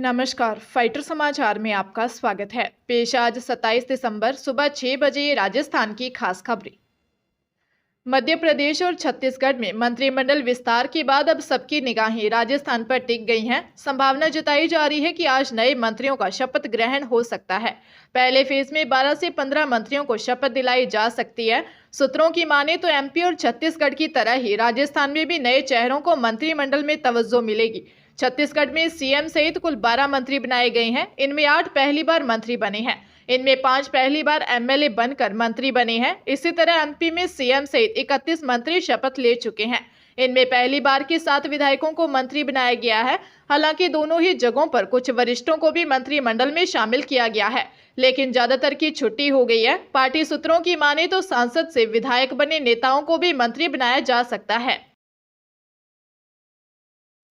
नमस्कार, फाइटर समाचार में आपका स्वागत है। पेश आज 27 दिसंबर सुबह 6 बजे राजस्थान की खास खबरें। मध्य प्रदेश और छत्तीसगढ़ में मंत्रिमंडल विस्तार के बाद अब सबकी निगाहें राजस्थान पर टिक गई हैं। संभावना जताई जा रही है कि आज नए मंत्रियों का शपथ ग्रहण हो सकता है। पहले फेज में 12 से 15 मंत्रियों को शपथ दिलाई जा सकती है। सूत्रों की माने तो एमपी और छत्तीसगढ़ की तरह ही राजस्थान में भी नए चेहरों को मंत्रिमंडल में तवज्जो मिलेगी। छत्तीसगढ़ में सीएम सहित कुल 12 मंत्री बनाए गए हैं। इनमें 8 पहली बार मंत्री बने हैं। इनमें 5 पहली बार एमएलए बनकर मंत्री बने हैं। इसी तरह एमपी में सीएम सहित 31 मंत्री शपथ ले चुके हैं। इनमें पहली बार के 7 विधायकों को मंत्री बनाया गया है। हालांकि दोनों ही जगहों पर कुछ वरिष्ठों को भी मंत्रिमंडल में शामिल किया गया है, लेकिन ज्यादातर की छुट्टी हो गई है। पार्टी सूत्रों की माने तो सांसद से विधायक बने नेताओं को भी मंत्री बनाया जा सकता है।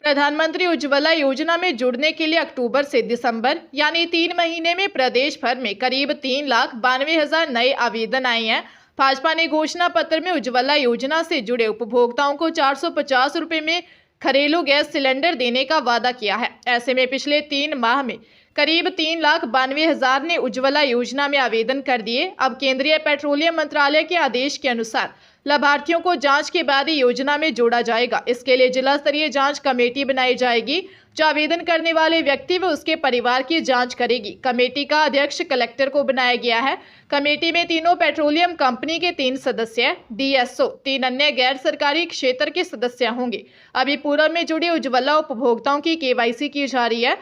प्रधानमंत्री उज्ज्वला योजना में जुड़ने के लिए अक्टूबर से दिसंबर यानी 3 महीने में प्रदेश भर में करीब 3,92,000 नए आवेदन आए हैं। भाजपा ने घोषणा पत्र में उज्ज्वला योजना से जुड़े उपभोक्ताओं को 450 रुपए में घरेलू गैस सिलेंडर देने का वादा किया है। ऐसे में पिछले 3 माह में करीब 3,92,000 ने उज्ज्वला योजना में आवेदन कर दिए। अब केंद्रीय पेट्रोलियम मंत्रालय के आदेश के अनुसार लाभार्थियों को जांच के बाद ही योजना में जोड़ा जाएगा। इसके लिए जिला स्तरीय जांच कमेटी बनाई जाएगी, जो आवेदन करने वाले व्यक्ति व उसके परिवार की जांच करेगी। कमेटी का अध्यक्ष कलेक्टर को बनाया गया है। कमेटी में तीनों पेट्रोलियम कंपनी के 3 सदस्य, डीएसओ, 3 अन्य गैर सरकारी क्षेत्र के सदस्य होंगे। अभी पूर्व में जुड़े उज्ज्वला उपभोक्ताओं की केवाईसी की जा रही है।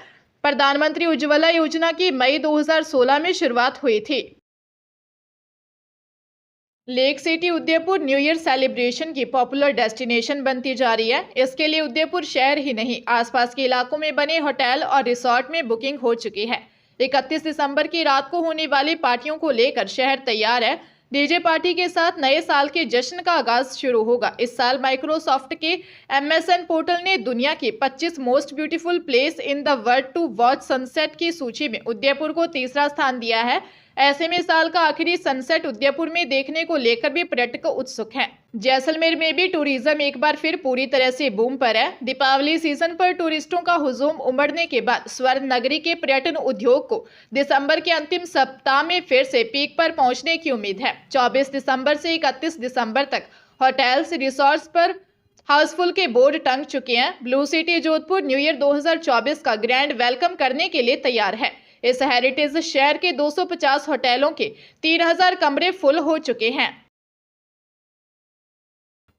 प्रधानमंत्री उज्ज्वला योजना की मई 2016 में शुरुआत हुई थी। Lake city Udaipur new year celebration की पॉपुलर डेस्टिनेशन बनती जा रही है। इसके लिए उदयपुर शहर ही नहीं, आसपास के इलाकों में बने होटल और रिसोर्ट में बुकिंग हो चुकी है। 31 दिसंबर की रात को होने वाली पार्टियों को लेकर शहर तैयार है। डीजे पार्टी के साथ नए साल के जश्न का आगाज शुरू होगा। इस साल माइक्रोसॉफ्ट के MSN पोर्टल ने दुनिया के 25 most beautiful place in the world to watch sunset की सूची में उदयपुर को तीसरा स्थान दिया है। ऐसे में साल का आखिरी सनसेट उदयपुर में देखने को लेकर भी पर्यटक उत्सुक हैं। जैसलमेर में भी टूरिज्म एक बार फिर पूरी तरह से बूम पर है। दीपावली सीजन पर टूरिस्टों का हुजूम उमड़ने के बाद स्वर्ण नगरी के पर्यटन उद्योग को दिसंबर के अंतिम सप्ताह में फिर से पीक पर पहुंचने की उम्मीद है। 24 दिसंबर से 31 दिसंबर तक होटल्स, रिसोर्ट्स पर हाउसफुल के बोर्ड टंग चुके हैं। Blue city Jodhpur new year 2024 का ग्रैंड वेलकम करने के लिए तैयार है। इस हेरिटेज शहर के 250 होटलों के 3,000 कमरे फुल हो चुके हैं।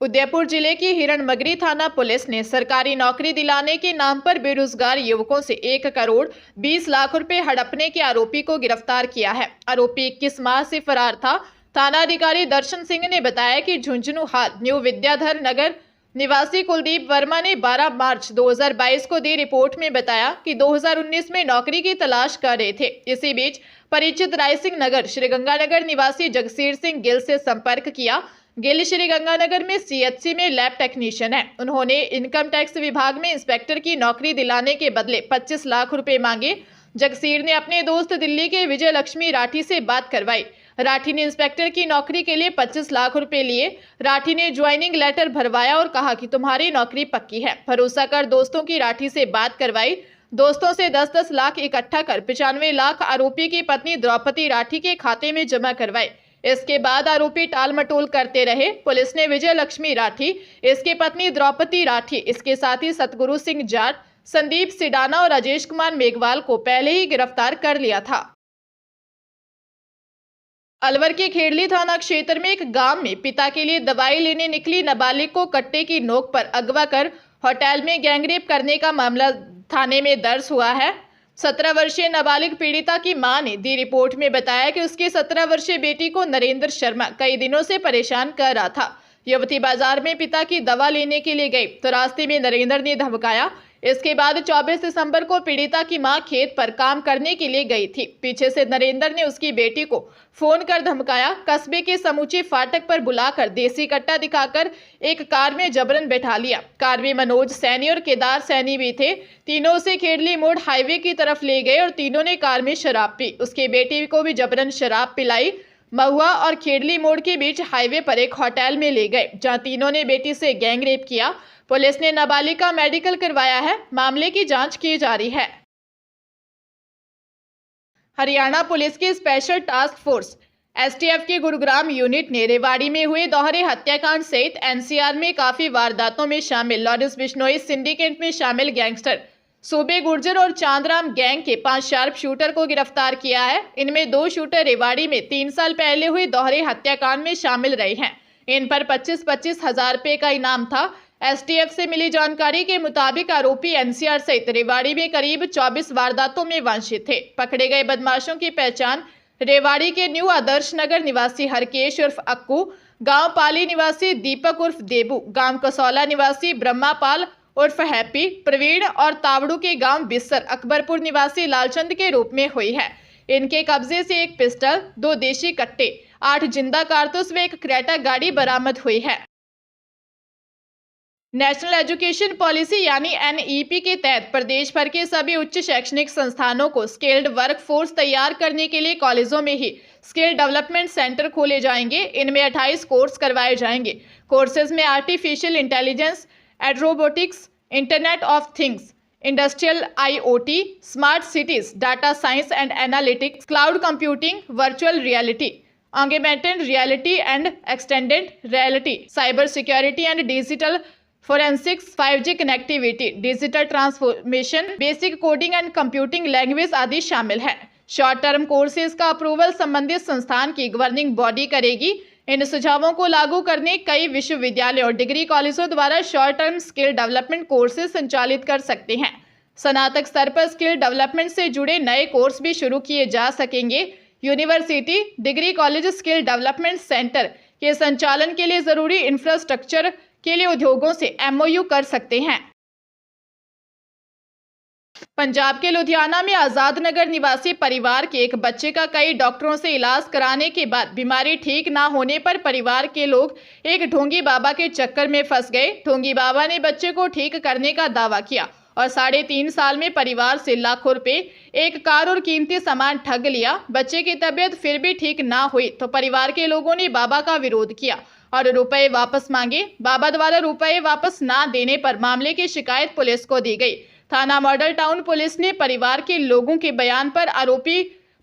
उदयपुर जिले की हिरणमगरी थाना पुलिस ने सरकारी नौकरी दिलाने के नाम पर बेरोजगार युवकों से 1 करोड़ 20 लाख रुपए हड़पने के आरोपी को गिरफ्तार किया है। आरोपी 21 माह से फरार था। थाना अधिकारी दर्शन सिंह ने बताया कि झुंझुनू हाल न्यू विद्याधर नगर निवासी कुलदीप वर्मा ने 12 मार्च 2022 को दी रिपोर्ट में बताया कि 2019 में नौकरी की तलाश कर रहे थे। इसी बीच परिचित राय सिंह नगर श्रीगंगानगर निवासी जगसीर सिंह गिल से संपर्क किया। गिल श्रीगंगानगर में CHC में लैब टेक्नीशियन है। उन्होंने इनकम टैक्स विभाग में इंस्पेक्टर की नौकरी दिलाने के बदले 25 लाख रुपए मांगे। जगसीर ने अपने दोस्त दिल्ली के विजय लक्ष्मी राठी से बात करवाई। राठी ने इंस्पेक्टर की नौकरी के लिए 25 लाख रुपए लिए। राठी ने ज्वाइनिंग लेटर भरवाया और कहा कि तुम्हारी नौकरी पक्की है। भरोसा कर दोस्तों की राठी से बात करवाई। दोस्तों से 10-10 लाख इकट्ठा कर 95 लाख आरोपी की पत्नी द्रौपदी राठी के खाते में जमा करवाए। इसके बाद आरोपी टाल मटोल करते रहे। पुलिस ने विजय लक्ष्मी राठी, इसकी पत्नी द्रौपदी राठी, इसके साथ ही सतगुरु सिंह जाट, संदीप सिडाना और राजेश कुमार मेघवाल को पहले ही गिरफ्तार कर लिया था। अलवर के खेड़ली थाना क्षेत्र में एक गांव में पिता के लिए दवाई लेने निकली नाबालिग को कट्टे की नोक पर अगवा कर होटल में गैंगरेप करने का मामला थाने में दर्ज हुआ है। 17 वर्षीय नाबालिग पीड़िता की मां ने दी रिपोर्ट में बताया कि उसकी 17 वर्षीय बेटी को नरेंद्र शर्मा कई दिनों से परेशान कर रहा था। युवती बाजार में पिता की दवा लेने के लिए गई तो रास्ते में नरेंद्र ने धमकाया। इसके बाद 24 दिसंबर को पीड़िता की मां खेत पर काम करने के लिए गई थी। पीछे से नरेंद्र ने उसकी बेटी को फोन कर धमकाया। कस्बे के समूची फाटक पर बुलाकर देसी कट्टा दिखाकर एक कार में जबरन बैठा लिया। कार में मनोज सैनी और केदार सैनी भी थे। तीनों उसे खेड़ली मोड़ हाईवे की तरफ ले गए और तीनों ने कार में शराब पी। उसकी बेटी को भी जबरन शराब पिलाई। महुआ और खेड़ली मोड़ के बीच हाईवे पर एक होटल में ले गए, जहां तीनों ने बेटी से गैंगरेप किया। पुलिस ने नाबालिग का मेडिकल करवाया है। मामले की जांच की जा रही है। हरियाणा पुलिस की स्पेशल टास्क फोर्स एसटीएफ की गुरुग्राम यूनिट ने रेवाड़ी में हुए दोहरे हत्याकांड सहित एनसीआर में काफी वारदातों में शामिल लॉरेंस बिश्नोई सिंडिकेट में शामिल गैंगस्टर सूबे गुर्जर और चांदराम गैंग के 5 शार्प शूटर को गिरफ्तार किया है। इनमें 2 शूटर रेवाड़ी में 3 साल पहले हुए दोहरे हत्याकांड में शामिल रहे हैं। इन पर 25-25 हजार रुपए का इनाम था। एसटीएफ से मिली जानकारी के मुताबिक आरोपी एनसीआर सहित रेवाड़ी में करीब 24 वारदातों में वांछित थे। पकड़े गए बदमाशों की पहचान रेवाड़ी के न्यू आदर्श नगर निवासी हरकेश उर्फ अक्कू, गांव पाली निवासी दीपक उर्फ देबू, गांव कसौला निवासी ब्रह्मापाल उर्फ हैप्पी, प्रवीण और तावड़ू के गांव बिस्सर अकबरपुर निवासी लालचंद के रूप में हुई है। इनके कब्जे से 1 पिस्टल, 2 देशी कट्टे, 8 जिंदा कारतूस व 1 क्रेटा गाड़ी बरामद हुई है। नेशनल एजुकेशन पॉलिसी यानी एनईपी के तहत प्रदेश भर के सभी उच्च शैक्षणिक संस्थानों को स्किल्ड वर्क फोर्स तैयार करने के लिए कॉलेजों में ही स्किल डेवलपमेंट सेंटर खोले जाएंगे। इनमें 28 कोर्स करवाए जाएंगे। कोर्सेज में artificial intelligence, and robotics, internet of things, industrial IoT, smart cities, data science and analytics, cloud computing, virtual reality, augmented reality and extended reality, cyber security and digital forensics, 5G connectivity, digital transformation, basic coding and computing language आदि शामिल है। Short term courses का approval संबंधित संस्थान की governing body करेगी। इन सुझावों को लागू करने कई विश्वविद्यालयों और डिग्री कॉलेजों द्वारा short term skill development courses संचालित कर सकते हैं। स्नातक स्तर पर स्किल डेवलपमेंट से जुड़े नए कोर्स भी शुरू किए जा सकेंगे। University, degree college skill development centre के संचालन के लिए जरूरी इंफ्रास्ट्रक्चर के लिए उद्योगों से एमओयू कर सकते हैं। पंजाब के लुधियाना में आजाद नगर निवासी परिवार के एक बच्चे का कई डॉक्टरों से इलाज कराने के बाद बीमारी ठीक ना होने पर परिवार के लोग एक ढोंगी बाबा के चक्कर में फंस गए। ढोंगी बाबा ने बच्चे को ठीक करने का दावा किया और 3.5 साल में परिवार से लाखों रुपए, एक कार और कीमती सामान ठग लिया। बच्चे की तबीयत फिर भी ठीक ना हुई तो परिवार के लोगों ने बाबा का विरोध किया और रुपए वापस मांगे। बाबा द्वारा रुपए वापस ना देने पर मामले की शिकायत पुलिस को दी गई। थाना मॉडल टाउन पुलिस ने परिवार के लोगों के बयान पर आरोपी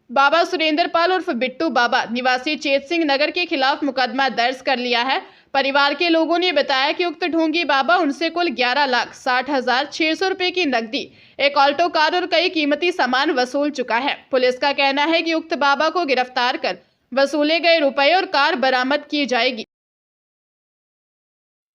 बाबा सुरेंद्र पाल उर्फ बिट्टू बाबा निवासी चेत सिंह नगर के खिलाफ मुकदमा दर्ज कर लिया है। परिवार के लोगों ने बताया कि उक्त ढोंगी बाबा उनसे कुल 11,60,600 रुपए की नकदी, एक ऑल्टो कार और कई कीमती सामान वसूल चुका है। पुलिस का कहना है कि उक्त बाबा को गिरफ्तार कर वसूले गए रुपए और कार बरामद की जाएगी।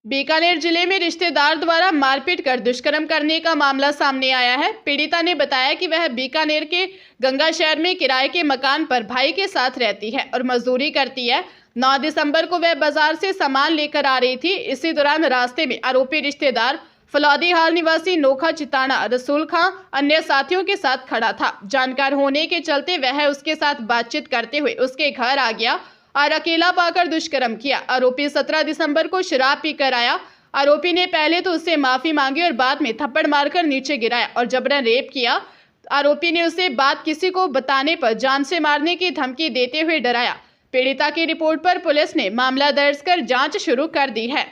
बीकानेर जिले में रिश्तेदार द्वारा मारपीट कर दुष्कर्म करने का मामला सामने आया है। पीड़िता ने बताया कि वह बीकानेर के गंगा शहर में किराए के मकान पर भाई के साथ रहती है और मजदूरी करती है। 9 दिसंबर को वह बाजार से सामान लेकर आ रही थी। इसी दौरान रास्ते में आरोपी रिश्तेदार फलौदी हाल निवासी नोखा चिताना रसूल खां अन्य साथियों के साथ खड़ा था। जानकार होने के चलते वह उसके साथ बातचीत करते हुए उसके घर आ गया और अकेला पाकर दुष्कर्म किया। आरोपी 17 दिसंबर को शराब पीकर आया। आरोपी ने पहले तो उससे माफी मांगी और बाद में थप्पड़ मारकर नीचे गिराया और जबरन रेप किया। आरोपी ने उसे बात किसी को बताने पर जान से मारने की धमकी देते हुए डराया। पीड़िता की रिपोर्ट पर पुलिस ने मामला दर्ज कर जांच शुरू कर दी है।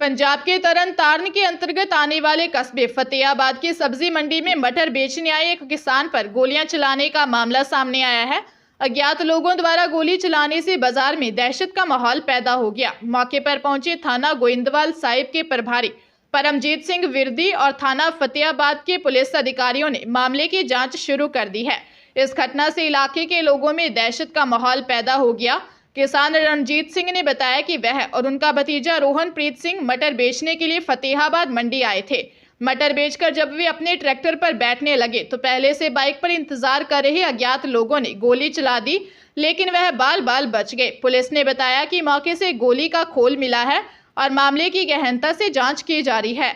पंजाब के तरन तारण के अंतर्गत आने वाले कस्बे फतेहाबाद की सब्जी मंडी में मटर बेचने आए एक किसान पर गोलियां चलाने का मामला सामने आया है। अज्ञात लोगों द्वारा गोली चलाने से बाजार में दहशत का माहौल पैदा हो गया। मौके पर पहुंचे थाना गोइंदवाल साहिब के प्रभारी परमजीत सिंह विरदी और थाना फतेहाबाद के पुलिस अधिकारियों ने मामले की जांच शुरू कर दी है। इस घटना से इलाके के लोगों में दहशत का माहौल पैदा हो गया। किसान रणजीत सिंह ने बताया कि वह और उनका भतीजा रोहनप्रीत सिंह मटर बेचने के लिए फतेहाबाद मंडी आए थे। मटर बेचकर जब वे अपने ट्रैक्टर पर बैठने लगे तो पहले से बाइक पर इंतजार कर रहे अज्ञात लोगों ने गोली चला दी, लेकिन वह बाल बाल बच गए। पुलिस ने बताया कि मौके से गोली का खोल मिला है और मामले की गहनता से जांच की जा रही है।